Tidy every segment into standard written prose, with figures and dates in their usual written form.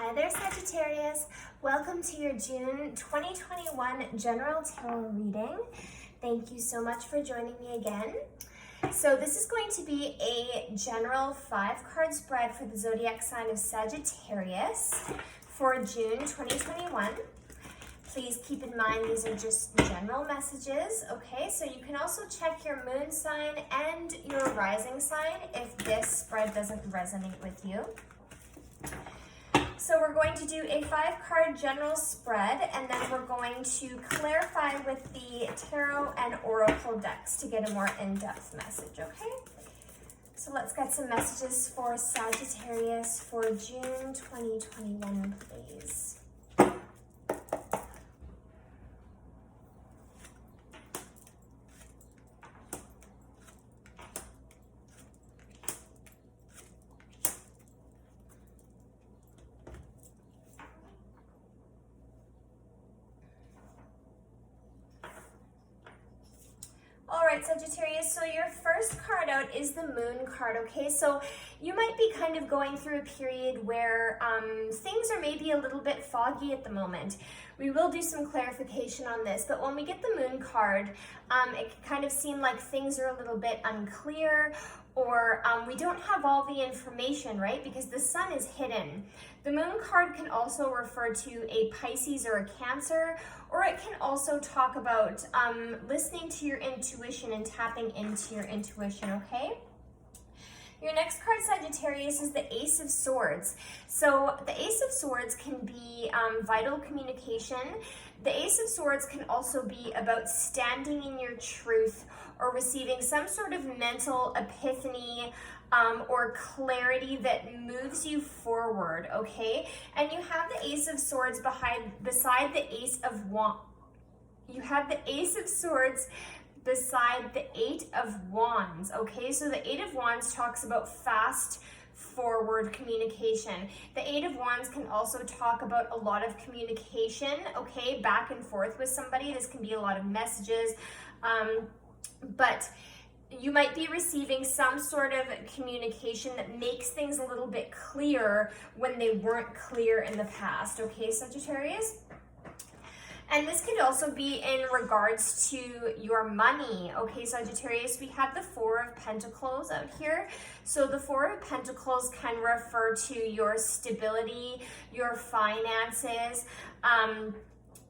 Hi there, Sagittarius. Welcome to your June 2021 General Tarot reading. Thank you so much for joining me again. So this is going to be a general 5-card spread for the zodiac sign of Sagittarius for June 2021. Please keep in mind these are just general messages, okay? So you can also check your moon sign and your rising sign if this spread doesn't resonate with you. So we're going to do a 5-card general spread, and then we're going to clarify with the tarot and oracle decks to get a more in-depth message, okay? So let's get some messages for Sagittarius for June 2021, please. Alright, Sagittarius, so your first card out is the Moon card, okay? So you might be kind of going through a period where things are maybe a little bit foggy at the moment. We will do some clarification on this, but when we get the Moon card, it can kind of seem like things are a little bit unclear, or we don't have all the information, right? Because the sun is hidden. The Moon card can also refer to a Pisces or a Cancer, or it can also talk about listening to your intuition and tapping into your intuition, okay? Your next card, Sagittarius, is the Ace of Swords. So the Ace of Swords can be vital communication. The Ace of Swords can also be about standing in your truth or receiving some sort of mental epiphany or clarity that moves you forward, okay? And you have the Ace of Swords beside the Ace of Wands. You have the Ace of Swords beside the Eight of Wands, okay? So the Eight of Wands talks about fast forward communication. The Eight of Wands can also talk about a lot of communication, okay? Back and forth with somebody. This can be a lot of messages, but you might be receiving some sort of communication that makes things a little bit clearer when they weren't clear in the past, okay, Sagittarius? And this could also be in regards to your money, okay, Sagittarius? We have the Four of Pentacles out here. So the Four of Pentacles can refer to your stability, your finances,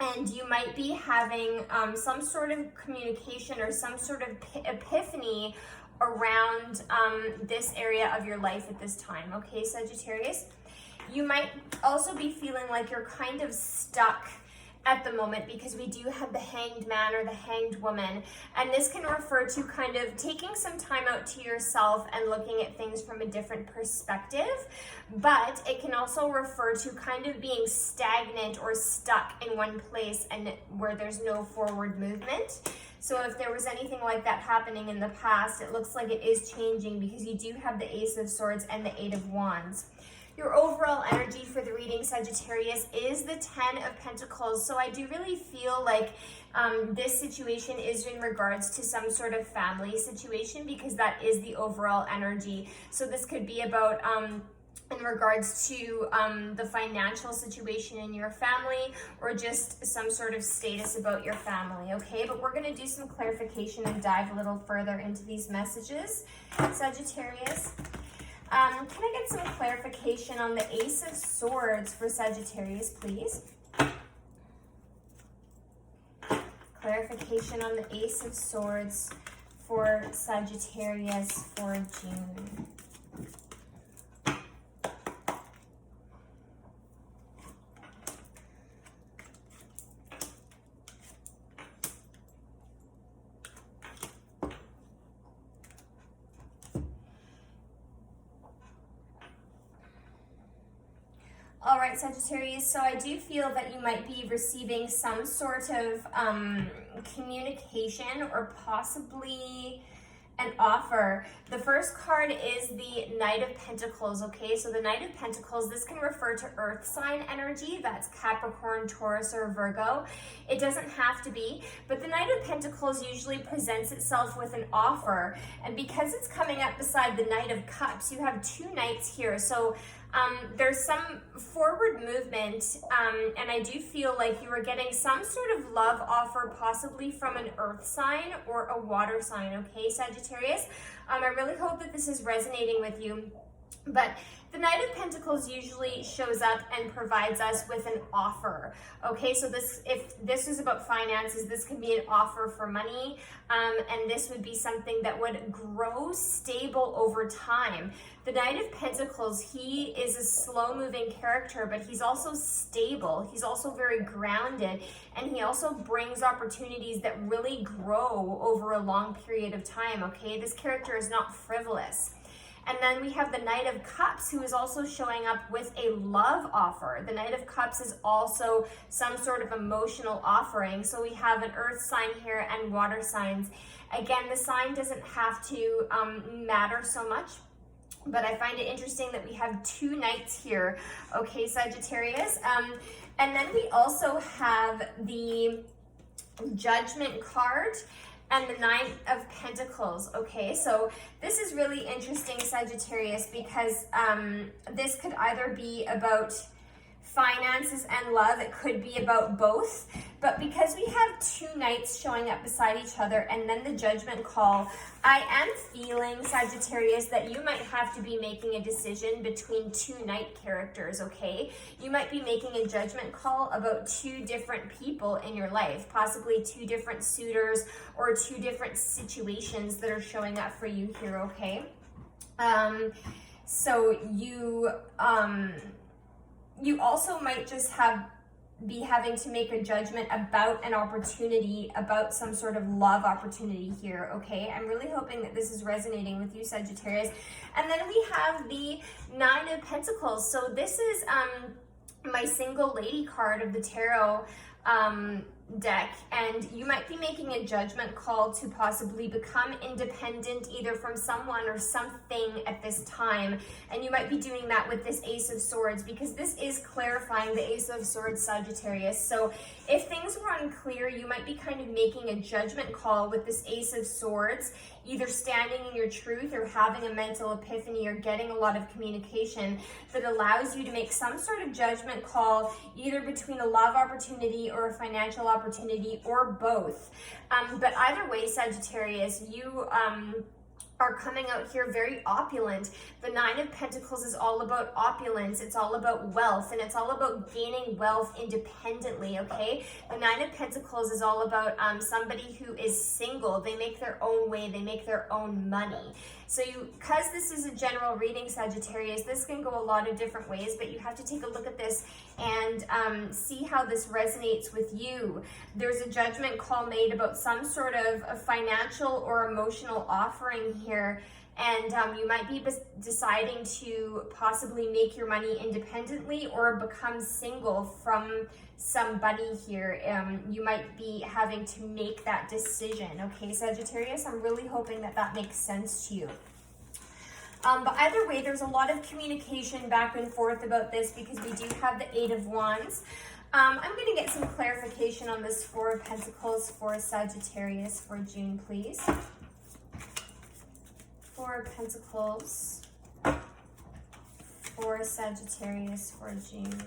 and you might be having some sort of communication or some sort of epiphany around this area of your life at this time, okay, Sagittarius? You might also be feeling like you're kind of stuck at the moment because we do have the Hanged Man or the Hanged Woman, and this can refer to kind of taking some time out to yourself and looking at things from a different perspective, but it can also refer to kind of being stagnant or stuck in one place and where there's no forward movement. So if there was anything like that happening in the past, it looks like it is changing because you do have the Ace of Swords and the Eight of Wands. Your overall energy for the reading, Sagittarius, is the Ten of Pentacles. So I do really feel like this situation is in regards to some sort of family situation because that is the overall energy. So this could be about in regards to the financial situation in your family or just some sort of status about your family, okay? But we're going to do some clarification and dive a little further into these messages, Sagittarius. Can I get some clarification on the Ace of Swords for Sagittarius, please? Clarification on the Ace of Swords for Sagittarius for June. All right, Sagittarius, so I do feel that you might be receiving some sort of communication or possibly an offer. The first card is the Knight of Pentacles, okay? So the Knight of Pentacles, this can refer to earth sign energy. That's Capricorn, Taurus, or Virgo. It doesn't have to be, but the Knight of Pentacles usually presents itself with an offer. And because it's coming up beside the Knight of Cups, you have two knights here. So There's some forward movement, and I do feel like you are getting some sort of love offer, possibly from an earth sign or a water sign, okay, Sagittarius? I really hope that this is resonating with you. But the Knight of Pentacles usually shows up and provides us with an offer. Okay, so if this is about finances, this could be an offer for money, and this would be something that would grow stable over time. The Knight of Pentacles, he is a slow-moving character, but he's also stable. He's also very grounded, and he also brings opportunities that really grow over a long period of time, okay? This character is not frivolous. And then we have the Knight of Cups, who is also showing up with a love offer. The Knight of Cups is also some sort of emotional offering. So we have an earth sign here and water signs. Again, the sign doesn't have to matter so much, but I find it interesting that we have two knights here, okay, Sagittarius? And then we also have the Judgment card and the Nine of Pentacles, okay? So this is really interesting, Sagittarius, because this could either be about finances and love. It could be about both. But because we have two knights showing up beside each other and then the judgment call, I am feeling, Sagittarius, that you might have to be making a decision between two knight characters, okay? You might be making a judgment call about two different people in your life, possibly two different suitors or two different situations that are showing up for you here, okay? So you also might just be having to make a judgment about an opportunity, about some sort of love opportunity here, okay? I'm really hoping that this is resonating with you, Sagittarius. And then we have the Nine of Pentacles. So this is my single lady card of the tarot deck, and you might be making a judgment call to possibly become independent either from someone or something at this time, and you might be doing that with this Ace of Swords, because this is clarifying the Ace of Swords, Sagittarius. So if things were unclear, you might be kind of making a judgment call with this Ace of Swords, either standing in your truth or having a mental epiphany or getting a lot of communication that allows you to make some sort of judgment call either between a love opportunity or a financial opportunity or both. But either way, Sagittarius, you are coming out here very opulent. The Nine of Pentacles is all about opulence. It's all about wealth, and it's all about gaining wealth independently, okay? The Nine of Pentacles is all about somebody who is single. They make their own way. They make their own money. So because this is a general reading, Sagittarius, this can go a lot of different ways, but you have to take a look at this and see how this resonates with you. There's a judgment call made about some sort of a financial or emotional offering here, and you might be deciding to possibly make your money independently or become single from somebody here. You might be having to make that decision, okay, Sagittarius? I'm really hoping that that makes sense to you. But either way, there's a lot of communication back and forth about this because we do have the Eight of Wands. I'm going to get some clarification on this Four of Pentacles for Sagittarius for June, please. Four of Pentacles for Sagittarius for June.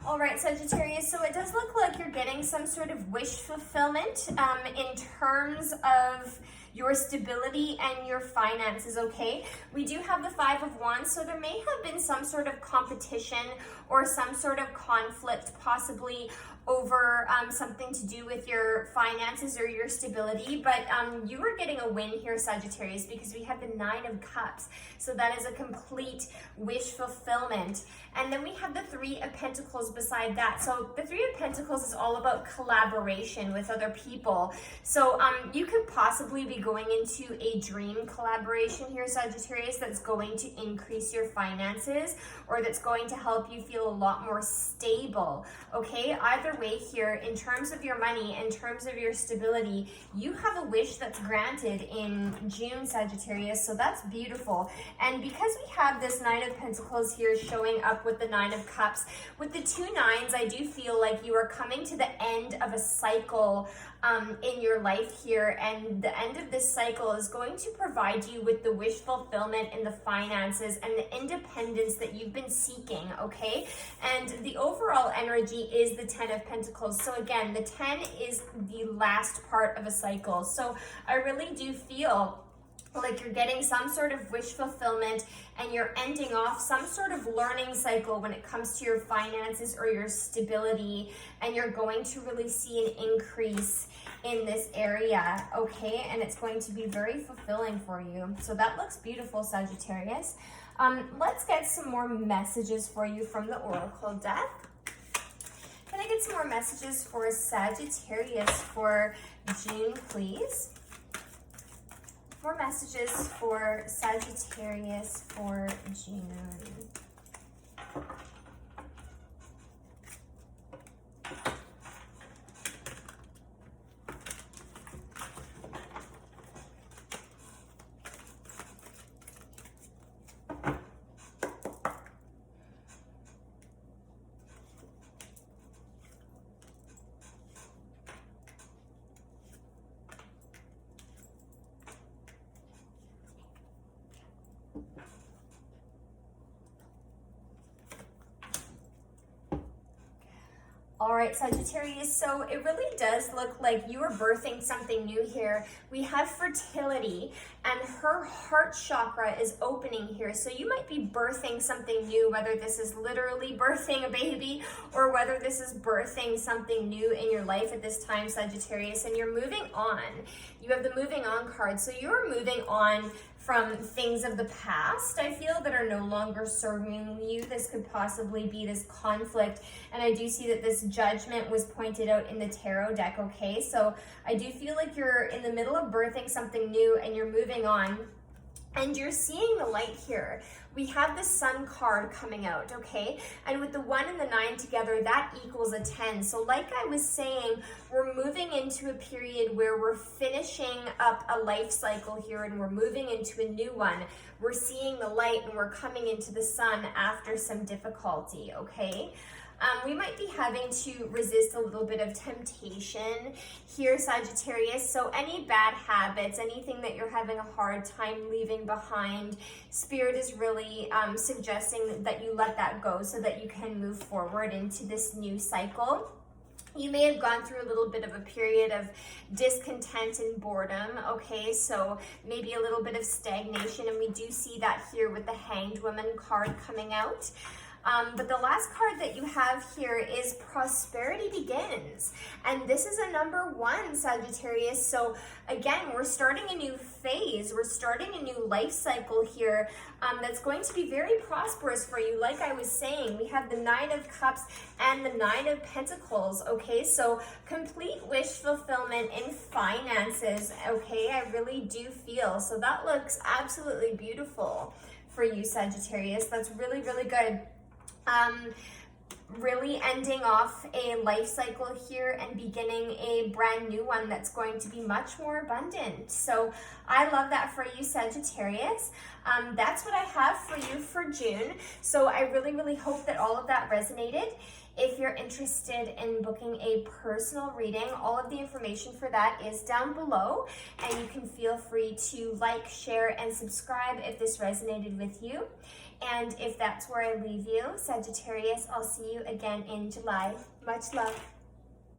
All right, Sagittarius, so it does look like you're getting some sort of wish fulfillment in terms of your stability and your finances, okay? We do have the Five of Wands, so there may have been some sort of competition or some sort of conflict possibly over something to do with your finances or your stability, but you are getting a win here, Sagittarius, because we have the Nine of Cups. So that is a complete wish fulfillment. And then we have the Three of Pentacles beside that. So the Three of Pentacles is all about collaboration with other people. So you could possibly be going into a dream collaboration here, Sagittarius, that's going to increase your finances, or that's going to help you feel a lot more stable, okay? Either way here, in terms of your money, in terms of your stability, you have a wish that's granted in June, Sagittarius, so that's beautiful. And because we have this Nine of Pentacles here showing up with the Nine of Cups, with the two nines, I do feel like you are coming to the end of a cycle in your life here, and the end of this cycle is going to provide you with the wish fulfillment and the finances and the independence that you've been seeking, okay? And the overall energy is the Ten of Pentacles. So again, the 10 is the last part of a cycle. So I really do feel like you're getting some sort of wish fulfillment, and you're ending off some sort of learning cycle when it comes to your finances or your stability, and you're going to really see an increase in this area, okay? And it's going to be very fulfilling for you. So that looks beautiful, Sagittarius. Let's get some more messages for you from the Oracle deck. Can I get some more messages for Sagittarius for June, please? More messages for Sagittarius for June. All right, Sagittarius, so it really does look like you are birthing something new here. We have fertility, and her heart chakra is opening here. So you might be birthing something new, whether this is literally birthing a baby or whether this is birthing something new in your life at this time, Sagittarius, and you're moving on. You have the moving on card. So you're moving on from things of the past, I feel, that are no longer serving you. This could possibly be this conflict. And I do see that this Judgment was pointed out in the tarot deck, okay? So I do feel like you're in the middle of birthing something new, and you're moving on, and you're seeing the light here. We have the Sun card coming out, okay? And with the 1 and the 9 together, that equals a 10. So like I was saying, we're moving into a period where we're finishing up a life cycle here, and we're moving into a new one. We're seeing the light, and we're coming into the sun after some difficulty, okay? We might be having to resist a little bit of temptation here, Sagittarius. So any bad habits, anything that you're having a hard time leaving behind, Spirit is really suggesting that you let that go so that you can move forward into this new cycle. You may have gone through a little bit of a period of discontent and boredom, okay? So maybe a little bit of stagnation, and we do see that here with the Hanged Woman card coming out. But the last card that you have here is Prosperity Begins. And this is a number 1, Sagittarius. So again, we're starting a new phase. We're starting a new life cycle here that's going to be very prosperous for you. Like I was saying, we have the 9 of Cups and the 9 of Pentacles, okay? So complete wish fulfillment in finances, okay? I really do feel. So that looks absolutely beautiful for you, Sagittarius. That's really, really good. Really ending off a life cycle here and beginning a brand new one that's going to be much more abundant. So I love that for you, Sagittarius. That's what I have for you for June. So I really, really hope that all of that resonated. If you're interested in booking a personal reading, all of the information for that is down below, and you can feel free to like, share, and subscribe if this resonated with you. And if that's where I leave you, Sagittarius, I'll see you again in July. Much love.